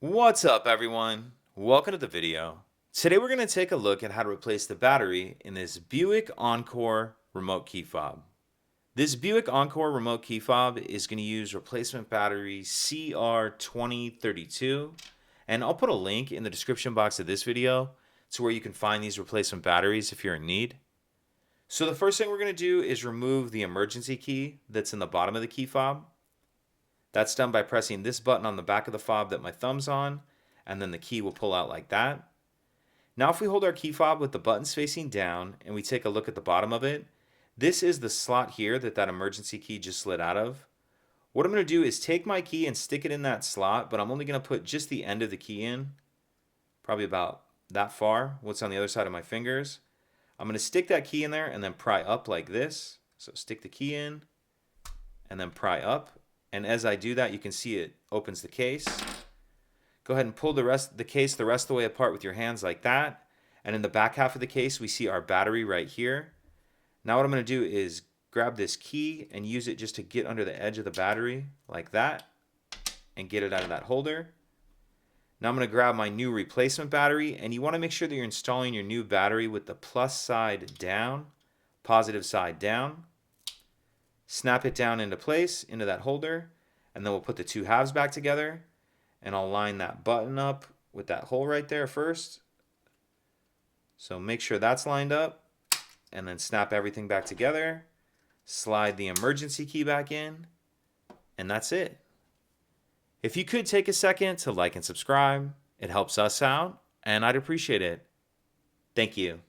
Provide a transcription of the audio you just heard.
What's up, everyone? Welcome to the video. Today we're going to take a look at how to replace the battery in this Buick Encore remote key fob. This Buick Encore remote key fob is going to use replacement battery CR2032, and I'll put a link in the description box of this video to where you can find these replacement batteries if you're in need. So the first thing we're going to do is remove the emergency key that's in the bottom of the key fob. That's done by pressing this button on the back of the fob that my thumb's on, and then the key will pull out like that. Now if we hold our key fob with the buttons facing down and we take a look at the bottom of it, this is the slot here that emergency key just slid out of. What I'm going to do is take my key and stick it in that slot, but I'm only going to put just the end of the key in, probably about that far, what's on the other side of my fingers. I'm going to stick that key in there and then pry up like this. So stick the key in and then pry up. And as I do that, you can see it opens the case. Go ahead and pull the case the rest of the way apart with your hands like that. And in the back half of the case, we see our battery right here. Now what I'm going to do is grab this key and use it just to get under the edge of the battery like that and get it out of that holder. Now I'm going to grab my new replacement battery, and you want to make sure that you're installing your new battery with the plus side down, positive side down. Snap it down into place, into that holder, and then we'll put the two halves back together, and I'll line that button up with that hole right there first. So make sure that's lined up, and then snap everything back together, slide the emergency key back in, and that's it. If you could take a second to like and subscribe, it helps us out, and I'd appreciate it. Thank you.